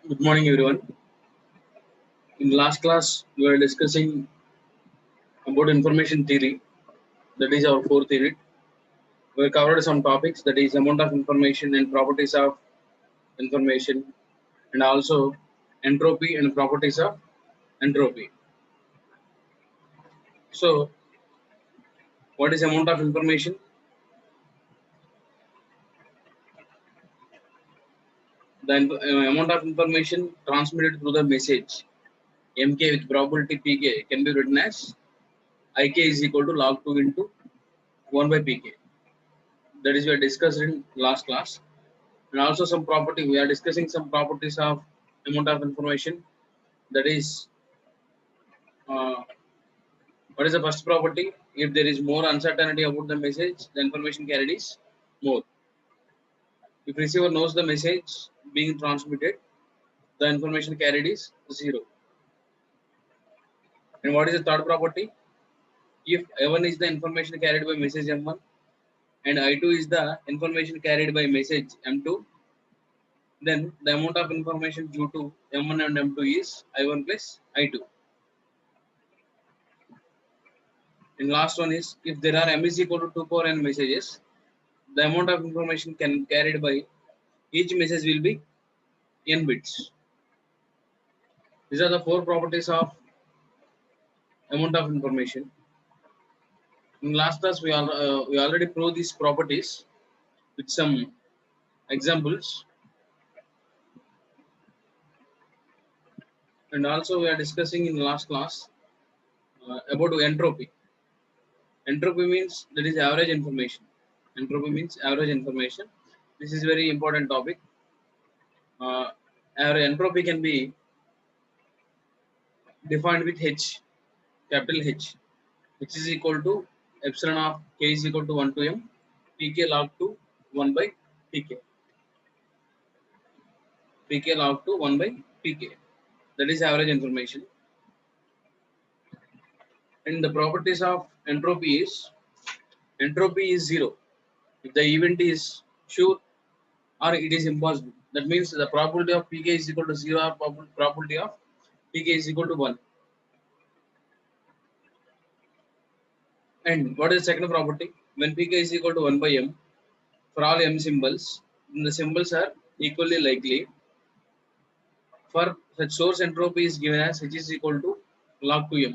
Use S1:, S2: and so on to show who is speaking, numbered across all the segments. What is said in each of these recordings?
S1: Good morning, everyone. In last class, we were discussing about information theory. That is our fourth unit. We covered some topics, that is amount of information and properties of information, and also entropy and properties of entropy. So, what is amount of information? The amount of information transmitted through the message MK with probability Pk can be written as Ik is equal to log 2 into 1 by Pk. That is we discussed in last class. And also some property, we are discussing some properties of amount of information. That is, uh, what is the first property? If there is more uncertainty about the message, the information carried is more. If receiver knows the message being transmitted, the information carried is 0. And what is the third property? If I1 is the information carried by message M1 and I2 is the information carried by message M2, then the amount of information due to M1 and M2 is I1 plus I2. And last one is, if there are m is equal to 2 power n messages, the amount of information carried by each message will be n bits. These are the four properties of amount of information. In last class, we already proved these properties with some examples, and also we are discussing in last class about entropy. Entropy means that is average information. Entropy means average information. This is very important topic. Our entropy can be defined with H, capital H. H is equal to epsilon of k is equal to 1 to m, pk log to 1 by pk. Pk log to 1 by pk. That is average information. And the properties of entropy is 0. If the event is sure or it is impossible. That means the probability of pk is equal to 0 or probability of pk is equal to 1. And what is the second property? When pk is equal to 1 by m, for all m symbols, the symbols are equally likely. For such source entropy is given as h is equal to log 2m.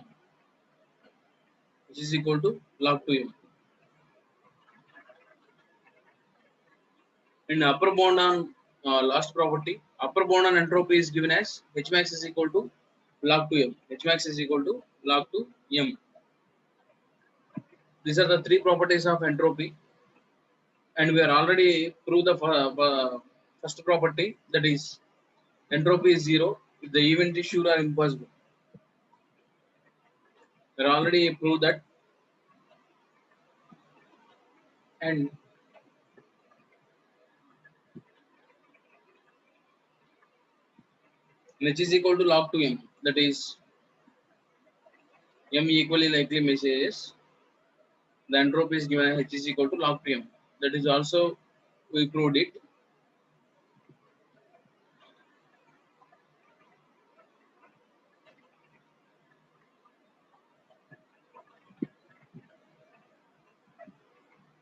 S1: H is equal to log 2m. In upper bound on last property, upper bound on entropy is given as h max is equal to log 2m. H max is equal to log 2m. These are the three properties of entropy, and we are already proved the first property, that is entropy is 0 if the event is sure or impossible. We are already proved that. And h is equal to log 2m, that is m equally likely messages, the entropy is given as h is equal to log 2m. That is also we proved it.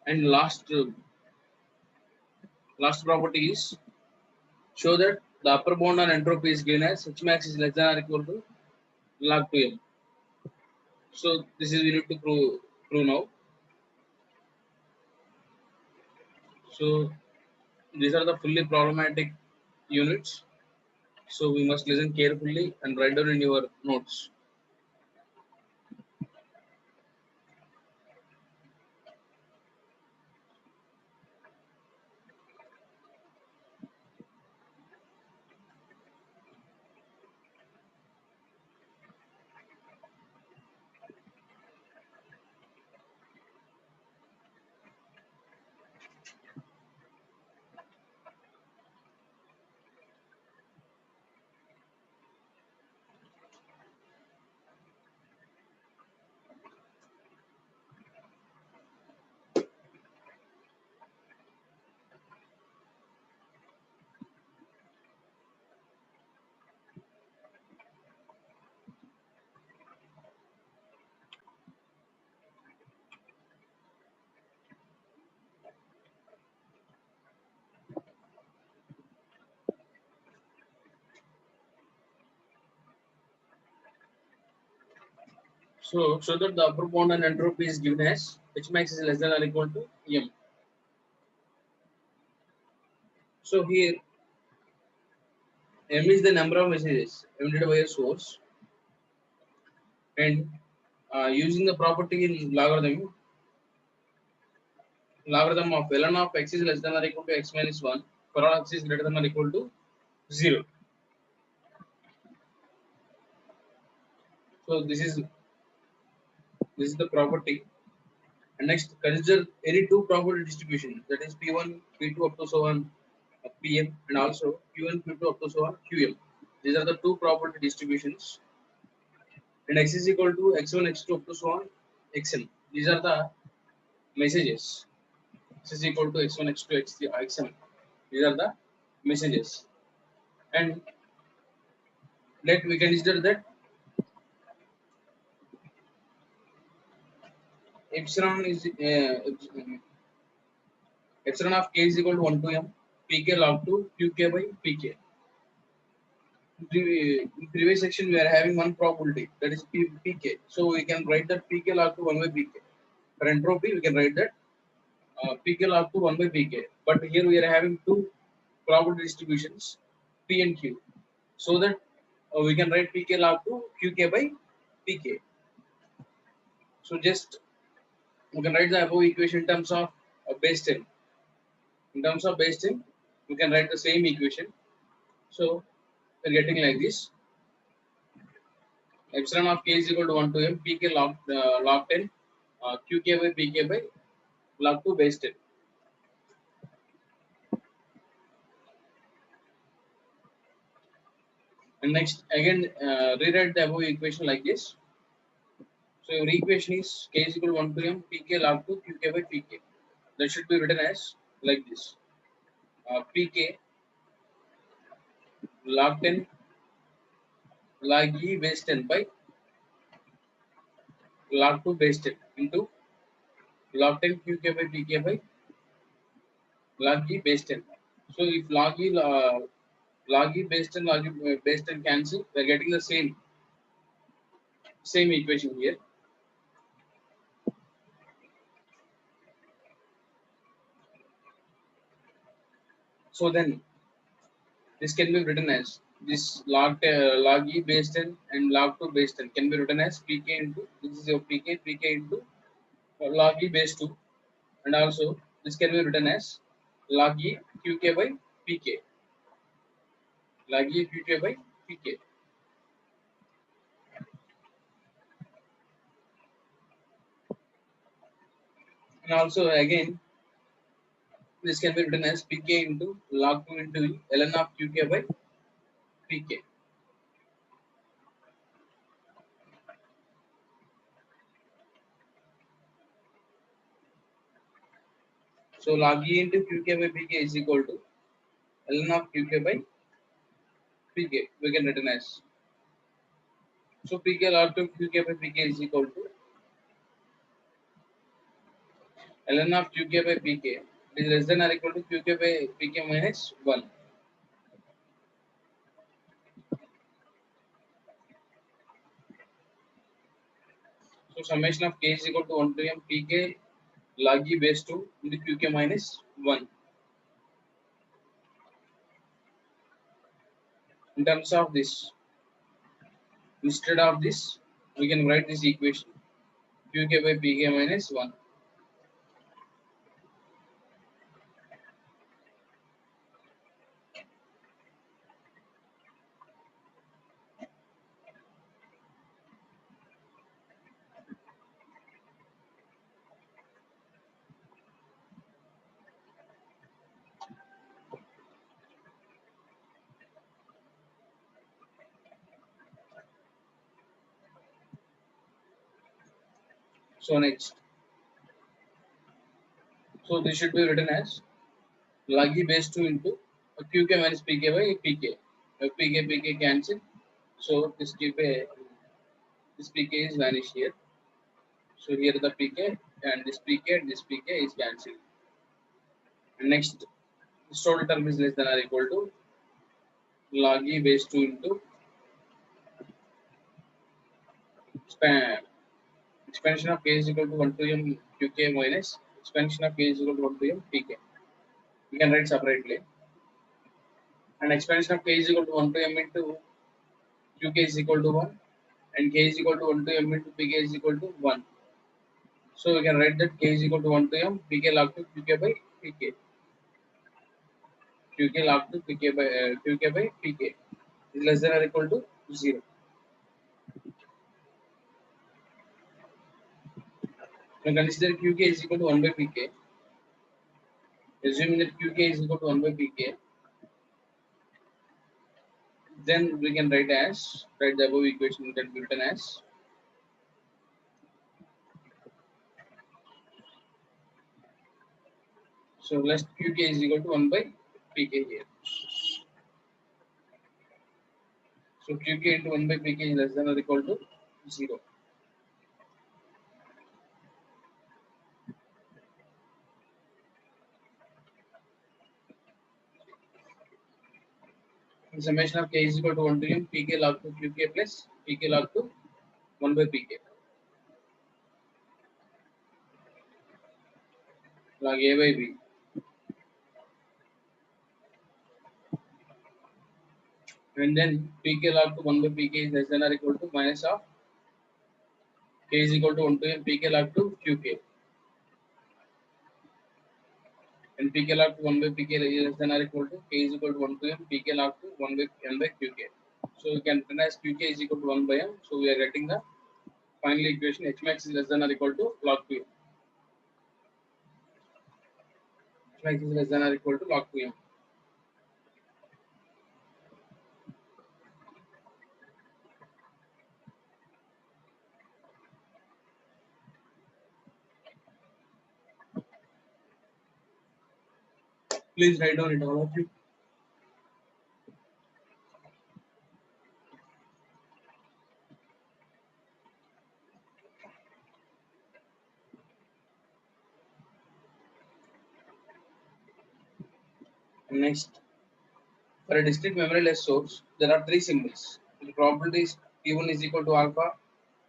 S1: And last property is show that the upper bound on entropy is given as h max is less than or equal to log 2m. So this is we need to prove now. So these are the fully problematic units. So we must listen carefully and write down in your notes. So show that the upper bound and entropy is given as H max is less than or equal to M. So here M is the number of messages emitted by a source, and using the property in logarithm of ln of x is less than or equal to x minus 1 for all x is greater than or equal to 0. So this is the property. And next, consider any two probability distribution, that is P1, P2 up to so on Pm, and also Q1, Q2 up to so on Qm. These are the two probability distributions. And x is equal to x1, x2 up to so on xn. These are the messages. X is equal to x1, x2, x3, xn. These are the messages. And let we consider that epsilon is epsilon of k is equal to 1 to m pk log to qk by pk. In previous section we are having one probability, that is pk. So we can write that pk log to 1 by pk. For entropy we can write that pk log to 1 by pk. But here we are having two probability distributions p and q. So that we can write pk log to qk by pk. So just we can write the above equation in terms of base 10. In terms of base 10, we can write the same equation. So we're getting like this: epsilon of k is equal to 1 to m pk log 10 qk by pk by log 2 base 10. And next again rewrite the above equation like this. So your equation is k is equal to 1 to m pk log 2 qk by pk. That should be written as like this: pk log 10 log e base 10 by log 2 base 10 into log 10 qk by pk by log e base 10. So if log e base 10 log e base 10 cancel, we are getting the same equation here. So then this can be written as this log e base 10 and log 2 base 10 can be written as pk into, this is your pk into log e base 2, and also this can be written as log e qk by pk, log e qk by pk. And also again this can be written as pk into log 2 into ln of qk by pk. So log e into qk by pk is equal to ln of qk by pk. We can written as, so pk log to qk by pk is equal to ln of qk by pk is less than or equal to qk by pk minus 1. So summation of k is equal to 1 to m pk log e base 2 into qk minus 1. In terms of this, instead of this, we can write this equation qk by pk minus 1. So next, so this should be written as log e base 2 into qk minus pk by pk. Pk cancel. So this pk is vanished here. So here the pk and this pk is cancelled. And next, this total term is less than or equal to log e base 2 into span expansion of k is equal to 1 to m qk minus expansion of k is equal to 1 to m pk. We can write separately. And expansion of k is equal to 1 to m into qk is equal to 1 and k is equal to 1 to m into pk is equal to 1. So we can write that k is equal to 1 to m pk log to qk by pk. Qk log to qk by pk is less than or equal to 0. Now consider qk is equal to 1 by pk. Assuming that qk is equal to 1 by pk, then we can write the above equation can be written as so less qk is equal to 1 by pk here. So qk into 1 by pk is less than or equal to 0. And summation of k is equal to 1 to m pk log to qk plus pk log to 1 by pk log a by b. And then pk log to 1 by pk is less than or equal to minus of k is equal to 1 to m pk log to qk. And pk log to 1 by pk is less than or equal to k is equal to 1 to m pk log to 1 by m by qk. So we can written as qk is equal to 1 by m. So we are getting the final equation h max is less than or equal to log 2m. H max is less than or equal to log 2m. Please write down it all of you. Next, for a discrete memoryless source, there are three symbols. The probability is P1 is equal to alpha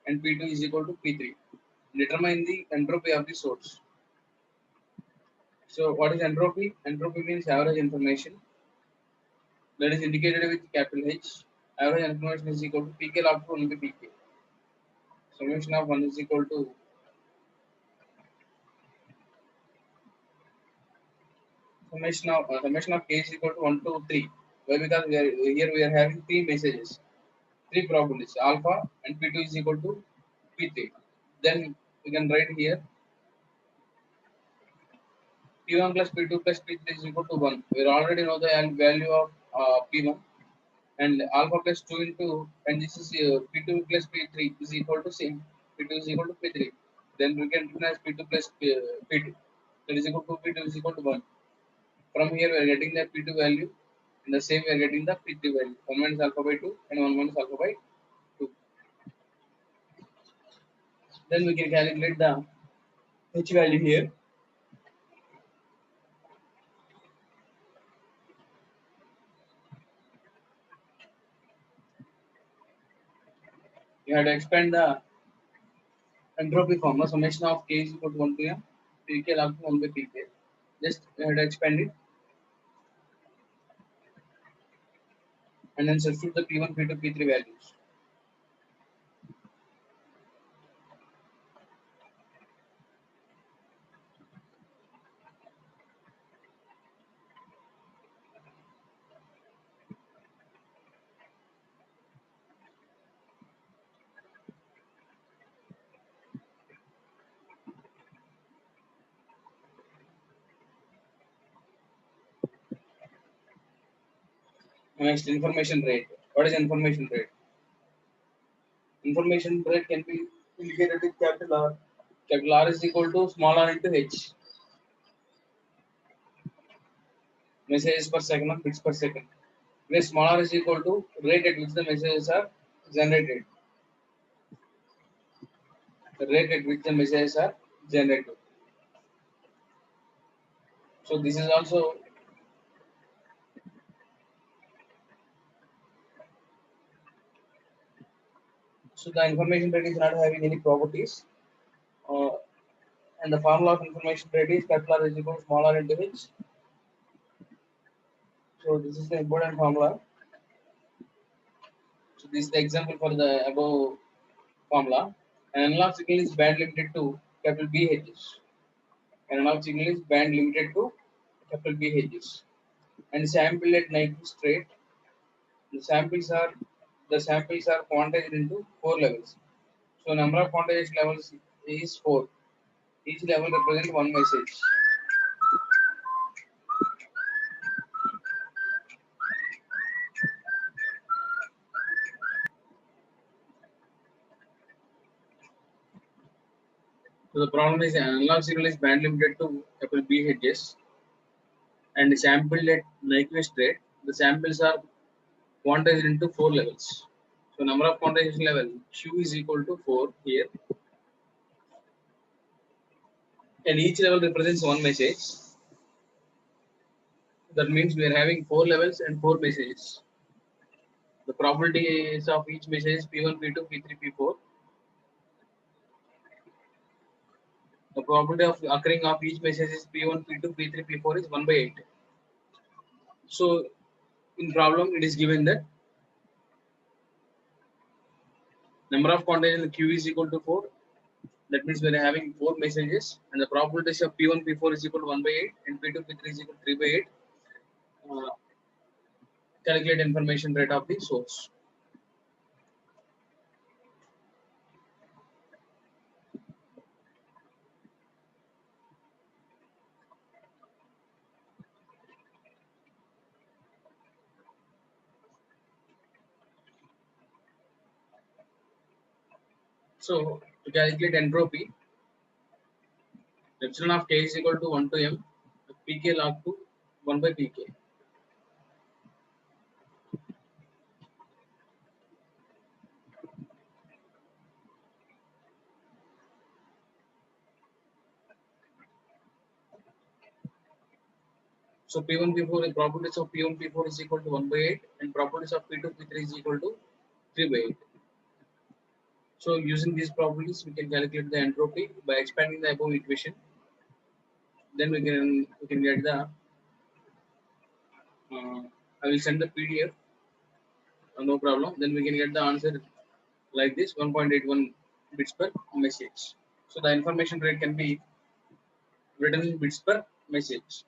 S1: and P2 is equal to P3. Determine the entropy of the source. So what is entropy? Entropy means average information that is indicated with capital H. Average information is equal to pk log to 1 by pk. Summation of 1 is equal to summation of k is equal to 1 to 3. Why? Because we are having three messages, three probabilities alpha and p2 is equal to p3. Then we can write here p1 plus p2 plus p3 is equal to 1. We already know the value of p1 and alpha plus 2 into and this is p2 plus p3 is equal to same p2 is equal to p3. Then we can written as p2 plus p2 that is equal to p2 is equal to 1. From here we are getting the p2 value and the same we are getting the p3 value. 1 minus alpha by 2 and 1 minus alpha by 2. Then we can calculate the h value here. You have to expand the entropy formula summation of k is equal to 1 to m pk log to 1 by pk. Just you have to expand it and then substitute the p1, p2, p3 values. Next, information rate. What is information rate? Information rate can be indicated with capital R. Capital R is equal to small r into h. Messages per second or bits per second. Where small r is equal to rate at which the messages are generated. The rate at which the messages are generated. So this is also so the information rate is not having any properties. And the formula of information rate is capital R is equal to small r into h. So this is the important formula. So this is the example for the above formula. An analog signal is band limited to capital B Hz. An analog signal is band limited to capital B Hz. And sample at Nyquist rate. The samples are quantized into 4 levels. So number of quantization levels is 4. Each level represents one message. So the problem is analog signal is band limited to capital B Hz and sampled at Nyquist rate. The samples are quantized into 4 levels. So number of quantization level Q is equal to 4 here, and each level represents one message. That means we are having 4 levels and 4 messages. The probabilities of each message is P1, P2, P3, P4. The probability of occurring of each message is P1, P2, P3, P4 is 1 by 8. So in problem it is given that number of quantization Q is equal to 4. That means we are having 4 messages, and the probability of P1, P4 is equal to 1 by 8, and P2, P3 is equal to 3 by 8. Uh, Calculate information rate of the source. So to calculate entropy, epsilon of k is equal to 1 to m, pk log to 1 by pk. So P1, P4, the probabilities of P1, P4 is equal to 1 by 8, and probabilities of P2, P3 is equal to 3 by 8. So using these probabilities, we can calculate the entropy by expanding the above equation. Then we can get the. I will send the PDF. No problem. Then we can get the answer like this: 1.81 bits per message. So the information rate can be written in bits per message.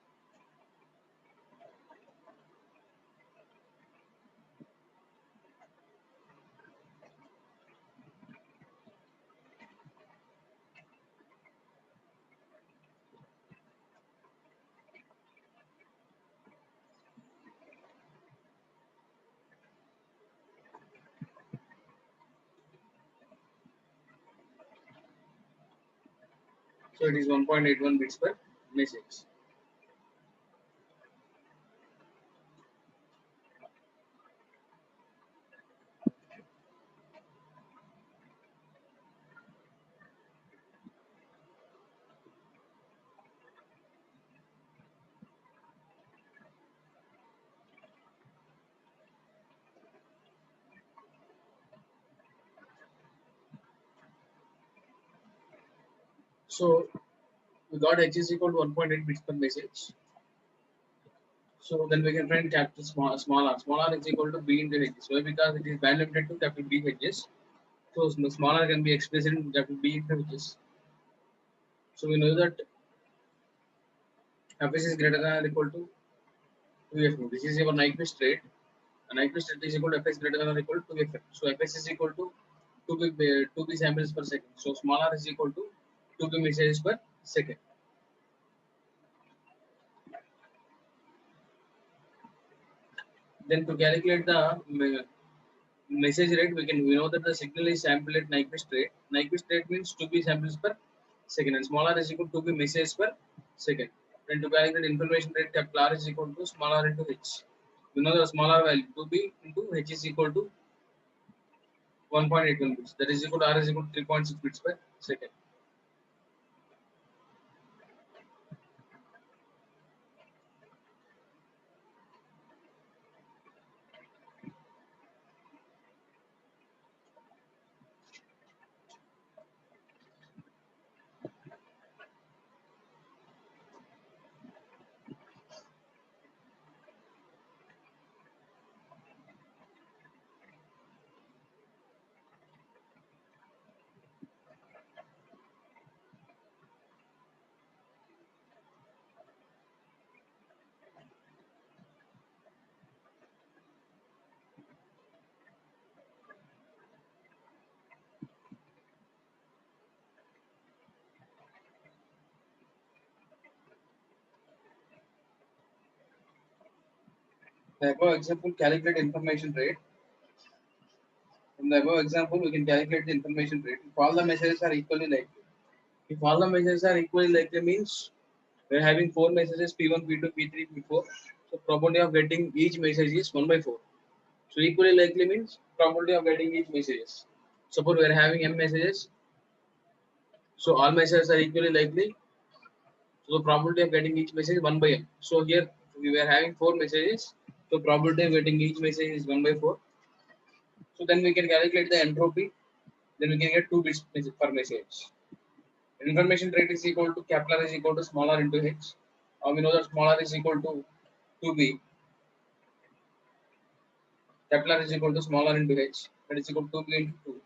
S1: So it is 1.81 bits per message. So we got h is equal to 1.8 bits per message. So then we can find capital small r. Small r is equal to b into h. So because it is band limited to capital B H's, so small r can be expressed in capital B into h's. So we know that fs is greater than or equal to 2f. This is your Nyquist rate. A Nyquist rate is equal to fs greater than or equal to 2f. So fs is equal to 2b samples per second. So small r is equal to 2b messages per second. Then to calculate the message rate, we know that the signal is sampled at Nyquist rate. Nyquist rate means 2b samples per second, and small r is equal to 2b messages per second. Then to calculate information rate, capital R is equal to small r into h. We know the small r value 2b into h is equal to 1.81 bits. That is equal to r is equal to 3.6 bits per second. The above example calculate information rate. From the above example, we can calculate the information rate. If all the messages are equally likely. If all the messages are equally likely means we're having four messages P1, P2, P3, P4. So probability of getting each message is 1 by 4. So equally likely means probability of getting each messages. Suppose we are having m messages, so all messages are equally likely. So the probability of getting each message is 1 by m. So here we were having four messages, so probability of getting each message is 1 by 4. So then we can calculate the entropy. Then we can get 2 bits per message. Information rate is equal to capital R is equal to small r into h. We know that small r is equal to 2b. Capital R is equal to small r into h. That is equal to 2b into 2.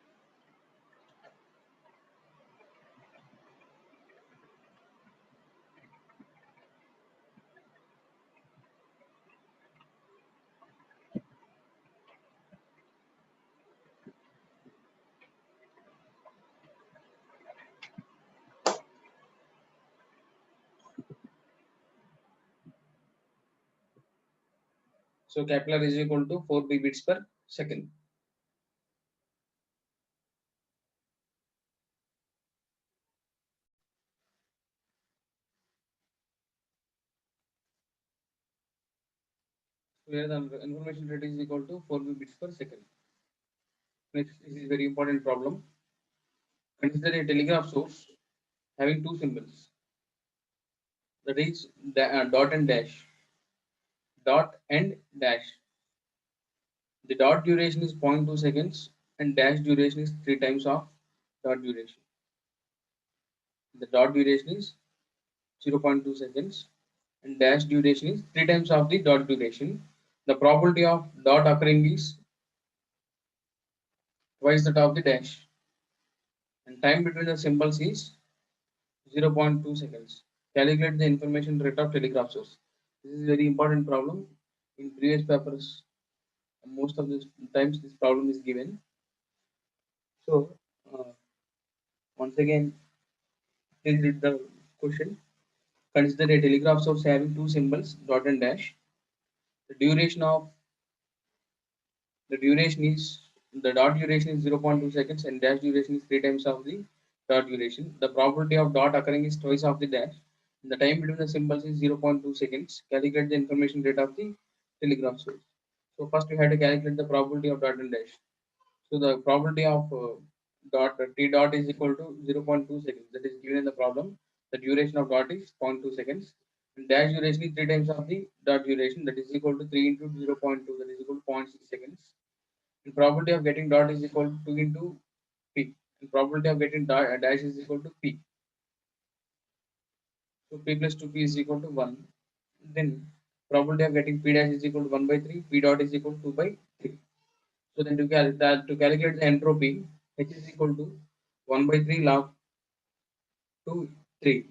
S1: So capital R is equal to 4b bits per second. Where the information rate is equal to 4b bits per second. Next, this is very important problem. Consider a telegraph source having two symbols, that is dot and dash. Dot and dash. The dot duration is 0.2 seconds and dash duration is 3 times of dot duration. The dot duration is 0.2 seconds and dash duration is 3 times of the dot duration. The probability of dot occurring is twice that of the dash, and time between the symbols is 0.2 seconds. Calculate the information rate of telegraph source. This is a very important problem. In previous papers, most of the times this problem is given. So, once again, please read the question. Consider a telegraph source having two symbols, dot and dash. The duration of the duration is the dot duration is 0.2 seconds and dash duration is 3 times of the dot duration. The probability of dot occurring is twice of the dash. The time between the symbols is 0.2 seconds. Calculate the information rate of the telegraph source. So first we have to calculate the probability of dot and dash. So the probability of t dot is equal to 0.2 seconds. That is given in the problem. The duration of dot is 0.2 seconds. And dash duration is 3 times of the dot duration. That is equal to 3 into 0.2. That is equal to 0.6 seconds. And probability of getting dot is equal to 2 into p. And probability of getting dash is equal to p. So p plus 2p is equal to 1. Then probability of getting p dash is equal to 1 by 3. P dot is equal to 2 by 3. So then to calculate the entropy, H is equal to 1 by 3 log to 3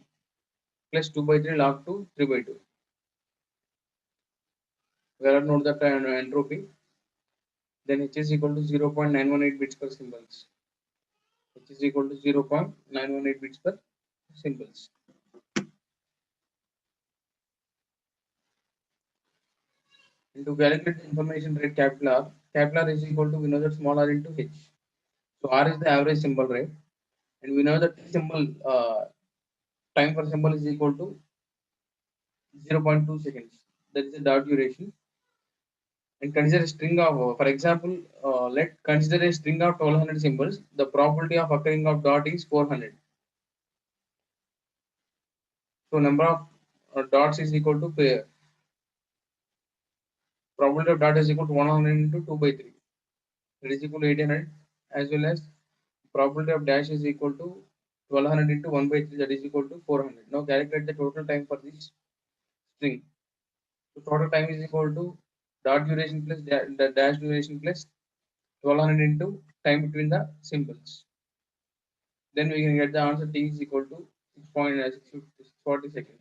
S1: plus 2 by 3 log to 3 by 2. Where are note the entropy? Then H is equal to 0.918 bits per symbols. H is equal to 0.918 bits per symbols. And to calculate the information rate capital R is equal to we know that small r into H. So R is the average symbol rate, and we know that symbol time per symbol is equal to 0.2 seconds. That is the dot duration. And consider a string of, for example, let consider a string of 1200 symbols. The probability of occurring of dot is 400. So number of dots is equal to probability of dot is equal to 100 into 2 by 3. That is equal to 1800, as well as probability of dash is equal to 1200 into 1 by 3. That is equal to 400. Now calculate the total time for this string. So total time is equal to dot duration plus the dash duration plus 1200 into time between the symbols. Then we can get the answer t is equal to 6.640 seconds.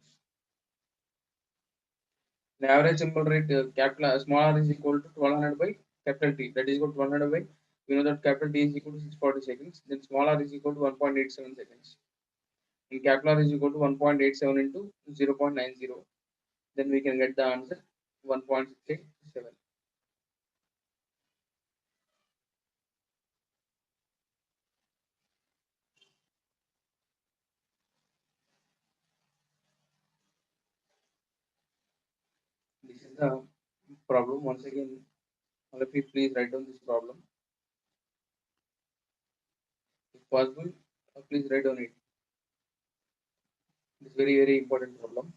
S1: The average symbol rate capital small r is equal to 1200 by capital T. That is equal to 1200 by, we know that capital T is equal to 640 seconds. Then small r is equal to 1.87 seconds. And capital R is equal to 1.87 into 0.90. Then we can get the answer 1.687. This is the problem. Once again, all of you please write down this problem. If possible, please write down it. It's very, very important problem.